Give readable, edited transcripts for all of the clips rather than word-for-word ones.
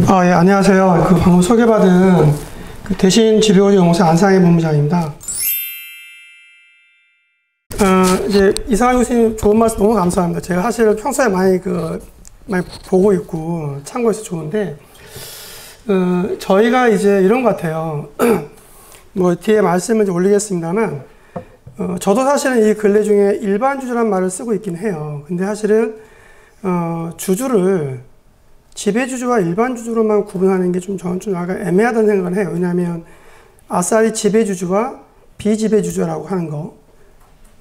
예, 안녕하세요. 방금 소개받은 대신 지배구조연구소 안상희 본부장입니다. 이제 이상한 교수님 좋은 말씀 너무 감사합니다. 제가 사실 평소에 많이 보고 있고 참고해서 좋은데, 저희가 이제 이런 것 같아요. 뭐 뒤에 말씀을 좀 올리겠습니다만, 저도 사실은 이 근래 중에 일반 주주란 말을 쓰고 있긴 해요. 근데 사실은 주주를 지배주주와 일반 주주로만 구분하는 게 저는 좀 약간 애매하다는 생각을 해요. 왜냐하면 아싸리 지배주주와 비지배주주라고 하는 거.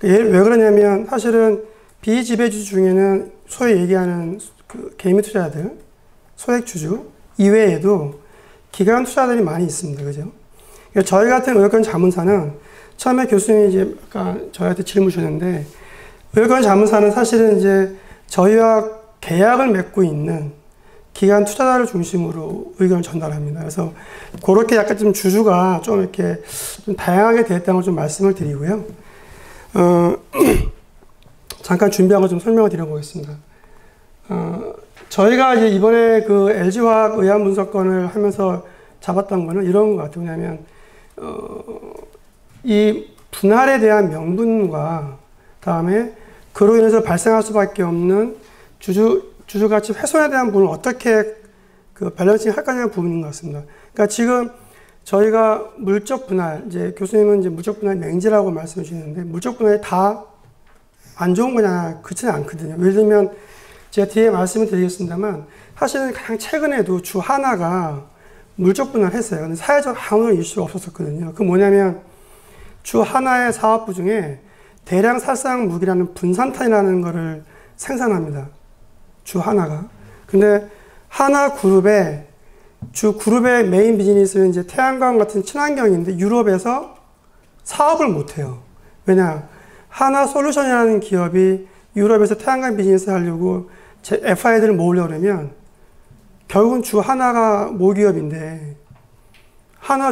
왜 그러냐면 사실은 비지배주주 중에는 소위 얘기하는 개미 투자자들, 소액주주 이외에도 기관 투자자들이 많이 있습니다. 그죠? 그러니까 저희 같은 의료권 자문사는 처음에 교수님이 이제 약간 저희한테 질문 주셨는데, 의료권 자문사는 사실은 이제 저희와 계약을 맺고 있는 기관 투자자를 중심으로 의견을 전달합니다. 그래서 그렇게 약간 좀 주주가 좀 이렇게 좀 다양하게 되었다는 걸 좀 말씀을 드리고요. 잠깐 준비한 거 좀 설명을 드려보겠습니다. 저희가 이제 이번에 LG화학 의안 분석권을 하면서 잡았던 거는 이런 것 같아요. 왜냐하면, 이 분할에 대한 명분과 다음에 그로 인해서 발생할 수밖에 없는 주주 가치 훼손에 대한 부분을 어떻게 밸런싱 할까냐는 부분인 것 같습니다. 그러니까 지금 저희가 물적 분할, 이제 교수님은 이제 물적 분할 맹지라고 말씀해 주시는데, 물적 분할이 다 안 좋은 거냐, 그렇지는 않거든요. 예를 들면, 제가 뒤에 말씀을 드리겠습니다만, 사실은 가장 최근에도 주 하나가 물적 분할을 했어요. 근데 사회적 아무런 이슈가 없었거든요. 그 뭐냐면, 주 하나의 사업부 중에 대량 살상 무기라는 분산탄이라는 거를 생산합니다. 주 하나가. 근데 하나 그룹의 그룹의 메인 비즈니스는 이제 태양광 같은 친환경인데 유럽에서 사업을 못 해요. 왜냐? 하나 솔루션이라는 기업이 유럽에서 태양광 비즈니스 하려고 FI들을 모으려고 그러면 결국은 주 하나가 모기업인데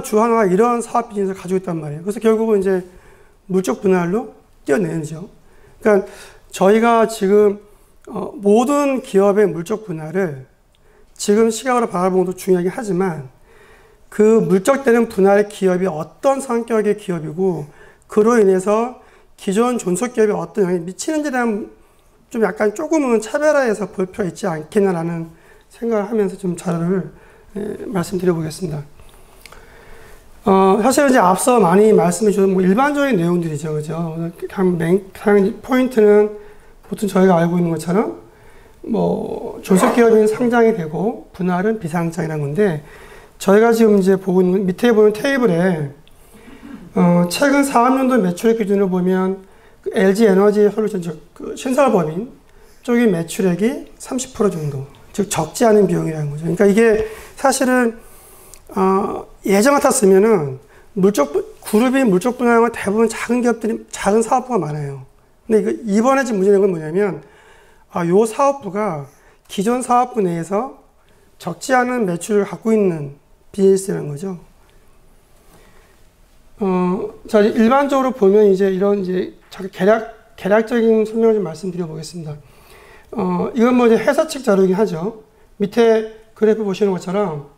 주 하나가 이런 사업 비즈니스를 가지고 있단 말이에요. 그래서 결국은 이제 물적 분할로 뛰어내죠. 그러니까 저희가 지금 모든 기업의 물적 분할을 지금 시각으로 바라보는 것도 중요하긴 하지만 그 물적되는 분할 기업이 어떤 성격의 기업이고 그로 인해서 기존 존속기업이 어떤 영향을 미치는지에 대한 좀 약간 조금은 차별화해서 볼 필요가 있지 않겠나라는 생각을 하면서 좀 자료를 말씀드려 보겠습니다. 사실 이제 앞서 많이 말씀해 주신 뭐 일반적인 내용들이죠. 그죠? 포인트는 보통 저희가 알고 있는 것처럼 뭐 존속기업인 상장이 되고 분할은 비상장이라는 건데, 저희가 지금 이제 보고 있는 밑에 보면 테이블에 최근 4학년도 매출액 기준으로 보면 LG 에너지 솔루션 신설법인 쪽의 매출액이 30% 정도, 즉 적지 않은 비용이라는 거죠. 그러니까 이게 사실은 예전 같았으면은 그룹이 물적 분할하면 대부분 작은 기업들이 작은 사업부가 많아요. 근데 이번에 지금 문제된 건 뭐냐면, 요 사업부가 기존 사업부 내에서 적지 않은 매출을 갖고 있는 비즈니스라는 거죠. 자, 일반적으로 보면 이런 계략적인 설명을 좀 말씀드려 보겠습니다. 이건 뭐 회사 측 자료이긴 하죠. 밑에 그래프 보시는 것처럼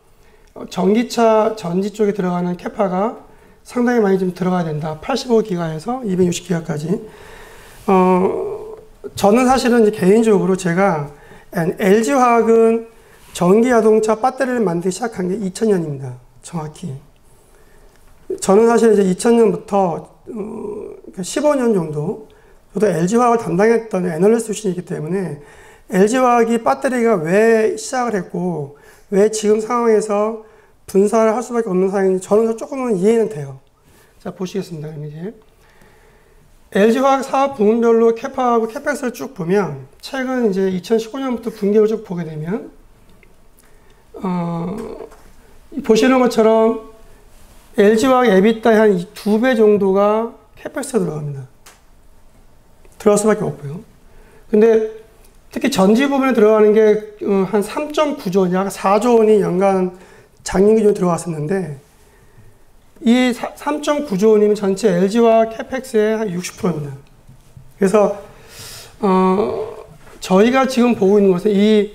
전기차 전지 쪽에 들어가는 캐파가 상당히 많이 좀 들어가야 된다. 85기가에서 260기가까지. 저는 사실은 이제 개인적으로 제가 LG화학은 전기자동차 배터리를 만들기 시작한 게 2000년입니다. 정확히. 저는 사실 이제 2000년부터 15년 정도 저도 LG화학을 담당했던 애널리스트 출신이기 때문에 LG화학이 배터리가 왜 시작을 했고 왜 지금 상황에서 분사를 할 수밖에 없는 상황인지 저는 조금은 이해는 돼요. 자, 보시겠습니다. 그럼 이제 LG화학 사업 부문별로 캐파하고 캐펙스를 쭉 보면 최근 이제 2019년부터 분기를 쭉 보게 되면 보시는 것처럼 LG화학 에비타의 한 2배 정도가 캐펙스가 들어갑니다. 들어갈 수밖에 없고요. 근데 특히 전지 부분에 들어가는 게 한 3.9조 원, 약 4조 원이 연간 작년 기준으로 들어갔었는데, 이 3.9조 원이면 전체 LG화학 캐펙스의 한 60%입니다. 그래서 저희가 지금 보고 있는 것은 이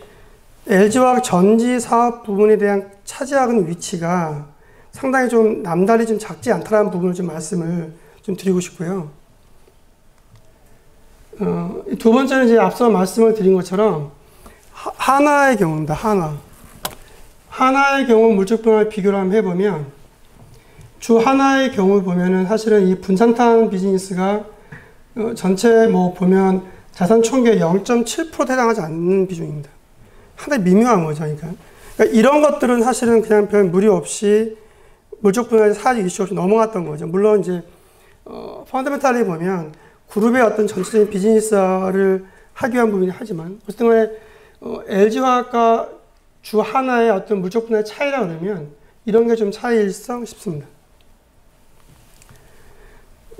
LG화학 전지 사업 부분에 대한 차지하는 위치가 상당히 좀 남달리 좀 작지 않다라는 부분을 좀 말씀을 좀 드리고 싶고요. 두 번째는 이제 앞서 말씀을 드린 것처럼 하나의 경우입니다. 하나의 경우 물적 분할을 비교를 한번 해보면 주 하나의 경우 보면은 사실은 이 분산탄 비즈니스가 전체 뭐 보면 자산 총계의 0.7%에 해당하지 않는 비중입니다. 상당히 미묘한 거죠. 그러니까 이런 것들은 사실은 그냥 별 무리 없이 물적 분할의 사회적 이슈 없이 넘어갔던 거죠. 물론 이제 펀더멘탈리 보면 그룹의 어떤 전체적인 비즈니스를 하기 위한 부분이 하지만 어쨌든 간에 LG화학과 주 하나의 어떤 물적 분할의 차이라 그러면 이런 게 좀 차이일성 싶습니다.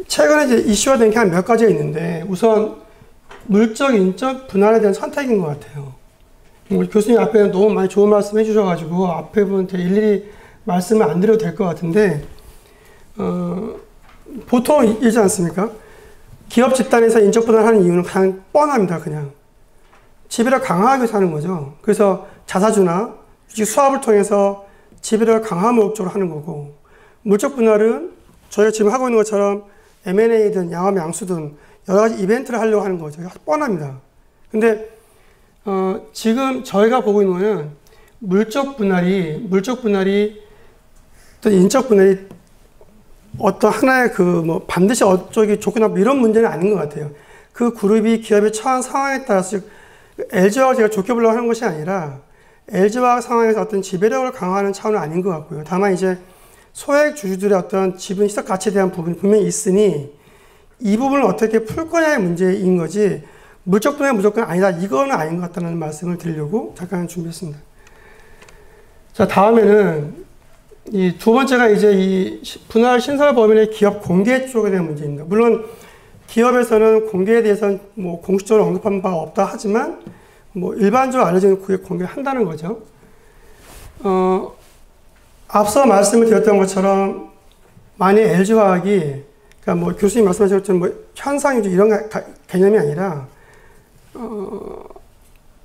최근에 이제 이슈가 된 게 한 몇 가지가 있는데 우선 물적, 인적 분할에 대한 선택인 것 같아요. 교수님 앞에 너무 많이 좋은 말씀 해주셔가지고 앞에 분한테 일일이 말씀을 안 드려도 될 것 같은데 보통 이러지 않습니까? 기업 집단에서 인적 분할하는 이유는 그냥 뻔합니다. 그냥 지배를 강화하기 위해서 하는 거죠. 그래서 자사주나 주식 수합을 통해서 지배를 강화하는 목적으로 하는 거고 물적 분할은 저희가 지금 하고 있는 것처럼 M&A든 양업 양수든 여러 가지 이벤트를 하려고 하는 거죠. 뻔합니다. 근데 지금 저희가 보고 있는 거는 물적 분할이 또 인적 분할이 어떤 하나의 뭐 반드시 어쩌기 좋거나 뭐 이런 문제는 아닌 것 같아요. 그 그룹이 기업에 처한 상황에 따라서 LG화학을 제가 좋게 보려고 하는 것이 아니라 LG화학 상황에서 어떤 지배력을 강화하는 차원은 아닌 것 같고요. 다만 이제 소액 주주들의 어떤 지분 희석 가치에 대한 부분이 분명히 있으니 이 부분을 어떻게 풀 거냐의 문제인 거지 물적 분할이 무조건 아니다. 이거는 아닌 것 같다는 말씀을 드리려고 잠깐 준비했습니다. 자, 다음에는 이 두 번째가 이제 이 분할 신설 범위의 기업 공개 쪽에 대한 문제입니다. 물론 기업에서는 공개에 대해서는 뭐 공식적으로 언급한 바가 없다 하지만 뭐 일반적으로 알려진 그게 공개를 한다는 거죠. 앞서 말씀을 드렸던 것처럼 만약 LG화학이 그러니까 뭐 교수님 말씀하신 것처럼 뭐 현상인지 이런 개념이 아니라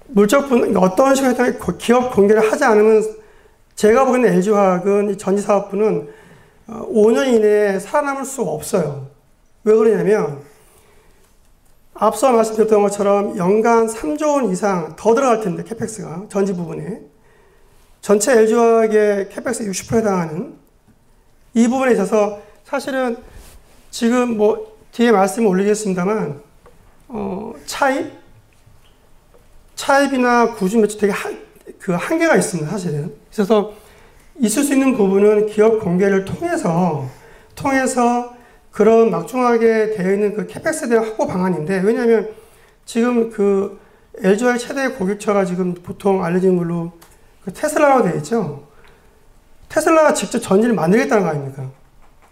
물적 분 어떤 식으로 기업 공개를 하지 않으면 제가 보기에는 LG화학은 이 전지사업부는 5년 이내에 살아남을 수가 없어요. 왜 그러냐면 앞서 말씀드렸던 것처럼 연간 3조 원 이상 더 들어갈 텐데 캐펙스가 전지 부분에 전체 LG화학의 캐펙스 60%에 해당하는 이 부분에 있어서 사실은 지금 뭐 뒤에 말씀을 올리겠습니다만 차입이나 구주 매출 되게 그 한계가 있습니다. 사실은. 그래서 있을 수 있는 부분은 기업 공개를 통해서 그런 막중하게 되어 있는 그 캐펙스에 대한 확보 방안인데 왜냐하면 지금 그 LG화의 최대 고객처가 지금 보통 알려진 걸로 그 테슬라라고 되어 있죠. 테슬라가 직접 전지를 만들겠다는 거 아닙니까?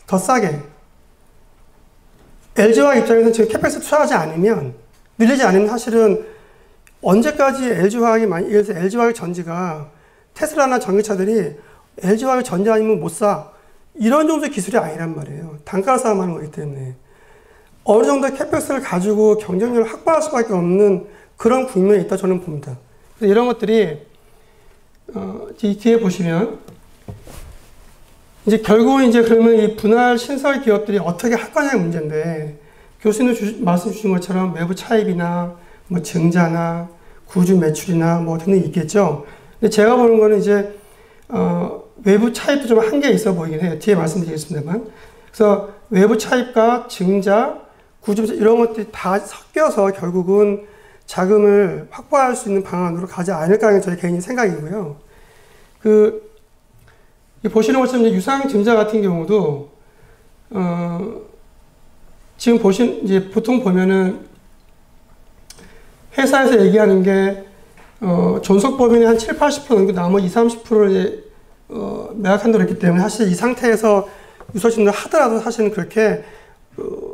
더 싸게. LG화학 입장에서는 지금 캐펙스 투자하지 않으면 늘리지 않으면 사실은 언제까지 LG화학의 전지가 테슬라나 전기차들이 LG화학의 전지 아니면 못 사. 이런 정도의 기술이 아니란 말이에요. 단가 싸움하는 거기 때문에. 어느 정도의 캐펙스를 가지고 경쟁력을 확보할 수밖에 없는 그런 국면에 있다 저는 봅니다. 그래서 이런 것들이 뒤에 보시면 이제 결국은 이제 그러면 이 분할 신설 기업들이 어떻게 할 거냐의 문제인데 교수님 말씀 주신 것처럼 외부 차입이나 뭐 증자나 구주 매출이나 뭐 등등이 있겠죠. 근데 제가 보는 거는 이제 외부 차입도 좀 한계 있어 보이긴 해요. 뒤에 말씀드리겠습니다만. 그래서 외부 차입과 증자, 구주 이런 것들이 다 섞여서 결국은 자금을 확보할 수 있는 방안으로 가지 않을까 하는 저희 개인의 생각이고요. 보시는 것처럼 유상 증자 같은 경우도 지금 이제 보통 보면은 회사에서 얘기하는 게 존속 범위는 한 7, 80% 정도 나머지 20, 30%를 이제 매각한다고 했기 때문에 사실 이 상태에서 유서진을 하더라도 사실은 그렇게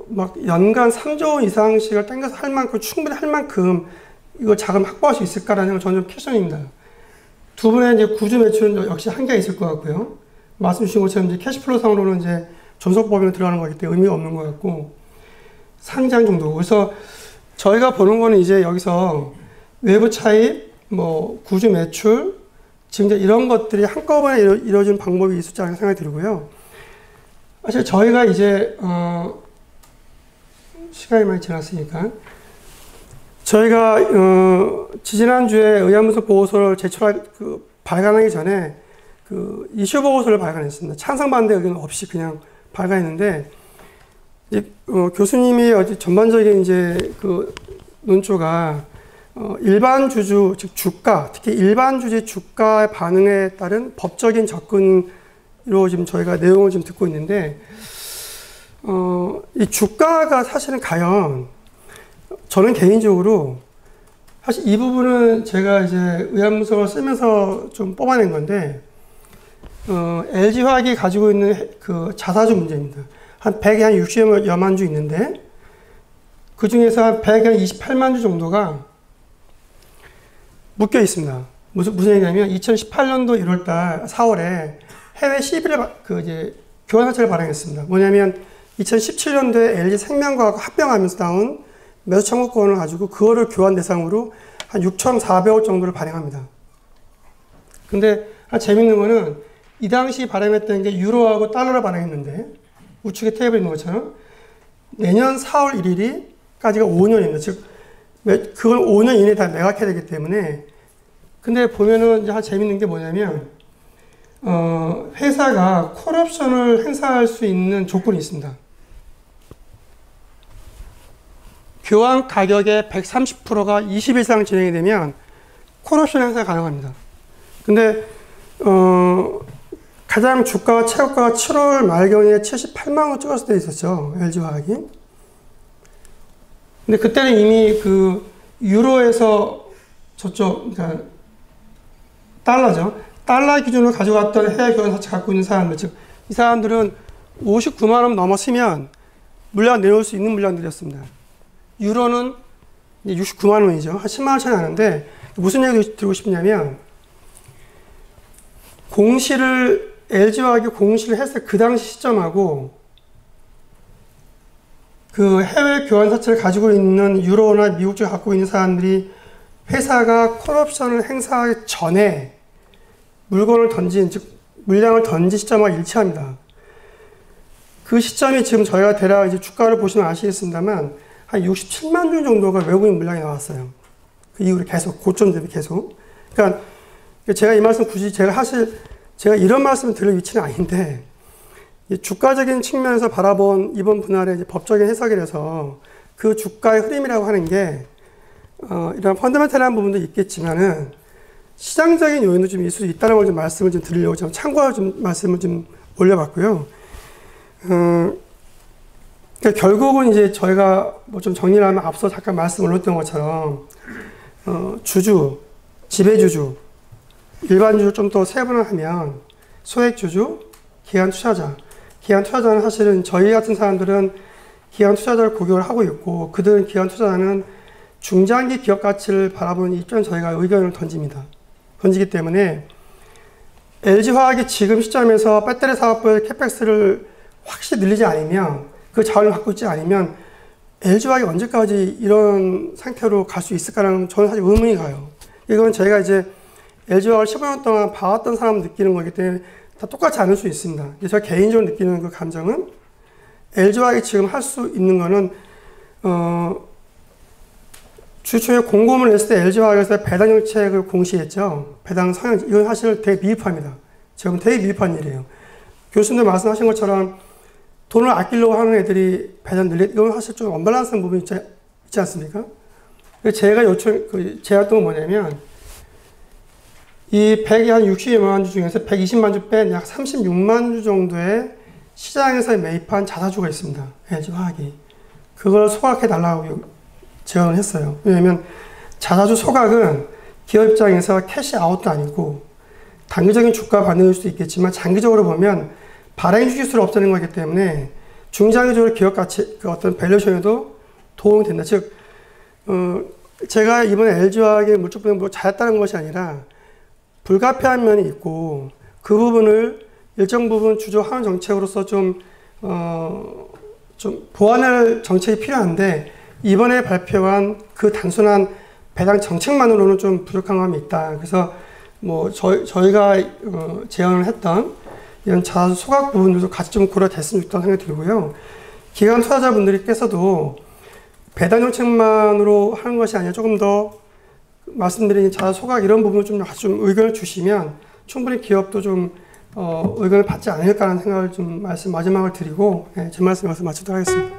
막 연간 3조 원 이상씩을 땡겨서 할 만큼 충분히 할 만큼 이걸 자금 확보할 수 있을까라는 건 저는 좀 퀘션입니다. 두 분의 이제 구주 매출은 역시 한계가 있을 것 같고요. 말씀 주신 것처럼 이제 캐시플로우 상으로는 이제 존속 범위로 들어가는 거기 때문에 의미가 없는 것 같고 상장 정도고. 그래서 저희가 보는 거는 이제 여기서 외부 차입, 뭐 구주 매출, 증자 이런 것들이 한꺼번에 이루어지는 방법이 있을지 않은 생각이 들고요. 사실 저희가 이제 시간이 많이 지났으니까 저희가 지지난주에 의안분석 보고서를 발간하기 전에 이슈 보고서를 발간했습니다. 찬성 반대 의견 없이 그냥 발간했는데 이제 교수님이 어제 전반적인 이제 논조가 일반 주주 즉 주가 특히 일반 주주 주가의 반응에 따른 법적인 접근으로 지금 저희가 내용을 좀 듣고 있는데 이 주가가 사실은 과연 저는 개인적으로 사실 이 부분은 제가 이제 의안분석을 쓰면서 좀 뽑아낸 건데 LG화학이 가지고 있는 자사주 문제입니다. 한 160여만 주 있는데 그 중에서 한 128만 주 정도가 묶여 있습니다. 무슨 얘기냐면 2018년도 1월달 4월에 해외 CB를 이제 교환사채를 발행했습니다. 뭐냐면 2017년도에 LG 생명과학 합병하면서 나온 매수 청구권을 가지고 그거를 교환 대상으로 한 6,400억 정도를 발행합니다. 근데 재밌는 거는 이 당시 발행했던 게 유로하고 달러를 발행했는데 우측에 테이블에 있는 것처럼 내년 4월 1일까지가 5년입니다. 즉 그걸 5년 이내에 다 매각해야 되기 때문에 근데 보면은 이제 재밌는 게 뭐냐면 회사가 콜옵션을 행사할 수 있는 조건이 있습니다. 교환 가격의 130%가 20일 이상 진행이 되면 콜옵션 행사가 가능합니다. 근데 가장 주가 최고가가 7월 말경에 78만 원 찍었을 때 있었죠. LG화학이. 근데 그때는 이미 유로에서 저쪽 그러니까 달러죠. 달러 기준으로 가져갔던 해외 교환사채 갖고 있는 사람들, 즉 이 사람들은 59만 원 넘었으면 물량 내놓을 수 있는 물량들이었습니다. 유로는 69만 원이죠. 한 10만 원 차이 나는데 무슨 얘기 드리고 싶냐면 LG화학이 공시를 했을 그 당시 시점하고 해외 교환사채를 가지고 있는 유로나 미국 쪽에 갖고 있는 사람들이 회사가 콜옵션을 행사하기 전에 물건을 즉 물량을 던진 시점과 일치합니다. 그 시점이 지금 저희가 대략 이제 주가를 보시면 아시겠습니다만 한 67만 주 정도가 외국인 물량이 나왔어요. 그 이후로 계속 고점 대비 계속. 그러니까 제가 이 말씀 굳이 제가 이런 말씀을 드릴 위치는 아닌데 주가적인 측면에서 바라본 이번 분할의 이제 법적인 해석이라서 그 주가의 흐름이라고 하는 게 이런 펀더멘탈한 부분도 있겠지만은 시장적인 요인도 좀 있을 수 있다는 걸 좀 말씀을 좀 드리려고 좀 참고할 좀 말씀을 좀 올려봤고요. 그러니까 결국은 이제 저희가 뭐 좀 정리를 하면 앞서 잠깐 말씀 올렸던 것처럼 주주, 지배주주, 일반주주 좀 더 세분화하면 소액주주, 기관투자자. 기관투자자는 사실은 저희 같은 사람들은 기관투자자를 고격을 하고 있고 그들은 기관투자자는 중장기 기업 가치를 바라보는 입장 저희가 의견을 던지기 때문에 LG화학이 지금 시점에서 배터리 사업부의 캐펙스를 확실히 늘리지 않으면 그 자원을 갖고 있지 않으면 LG화학이 언제까지 이런 상태로 갈 수 있을까라는 저는 사실 의문이 가요. 이건 저희가 이제 LG화학을 15년 동안 봐왔던 사람 느끼는 거기 때문에 다 똑같지 않을 수 있습니다. 제가 개인적으로 느끼는 그 감정은 LG화학이 지금 할 수 있는 거는 주초에 공고문을 냈을 때 LG화학에서 배당 정책을 공시했죠. 배당 성향, 이건 사실 되게 미흡합니다. 지금 되게 미흡한 일이에요. 교수님들 말씀하신 것처럼 돈을 아끼려고 하는 애들이 배당 이건 사실 좀 언밸런스한 부분이 있지 않습니까? 제가 제안했던 건 뭐냐면 이 160만 주 중에서 120만 주 뺀 약 36만 주 정도의 시장에서 매입한 자사주가 있습니다. LG화학이. 그걸 소각해 달라고 제안을 했어요. 왜냐하면 자사주 소각은 기업 입장에서 캐시 아웃도 아니고 단기적인 주가 반등일 수도 있겠지만 장기적으로 보면 발행 주기수를 없애는 거기 때문에 중장기적으로 기업 가치, 어떤 밸류에이션에도 도움이 된다. 즉, 제가 이번에 LG화학의 물적 분양 뭐 잘했다는 것이 아니라 불가피한 면이 있고 그 부분을 일정 부분 주주 환원 정책으로서 좀 보완할 정책이 필요한데 이번에 발표한 그 단순한 배당 정책만으로는 좀 부족한 감이 있다. 그래서 뭐 저희가 제안을 했던 이런 자사주 소각 부분들도 같이 좀 고려됐으면 좋다는 생각이 들고요. 기관 투자자분들께서도 배당 정책만으로 하는 것이 아니라 조금 더 말씀드린 자사주 소각 이런 부분을 좀 같이 좀 의견을 주시면 충분히 기업도 좀 의견을 받지 않을까라는 생각을 좀 마지막을 드리고 제 말씀 여기서 마치도록 하겠습니다.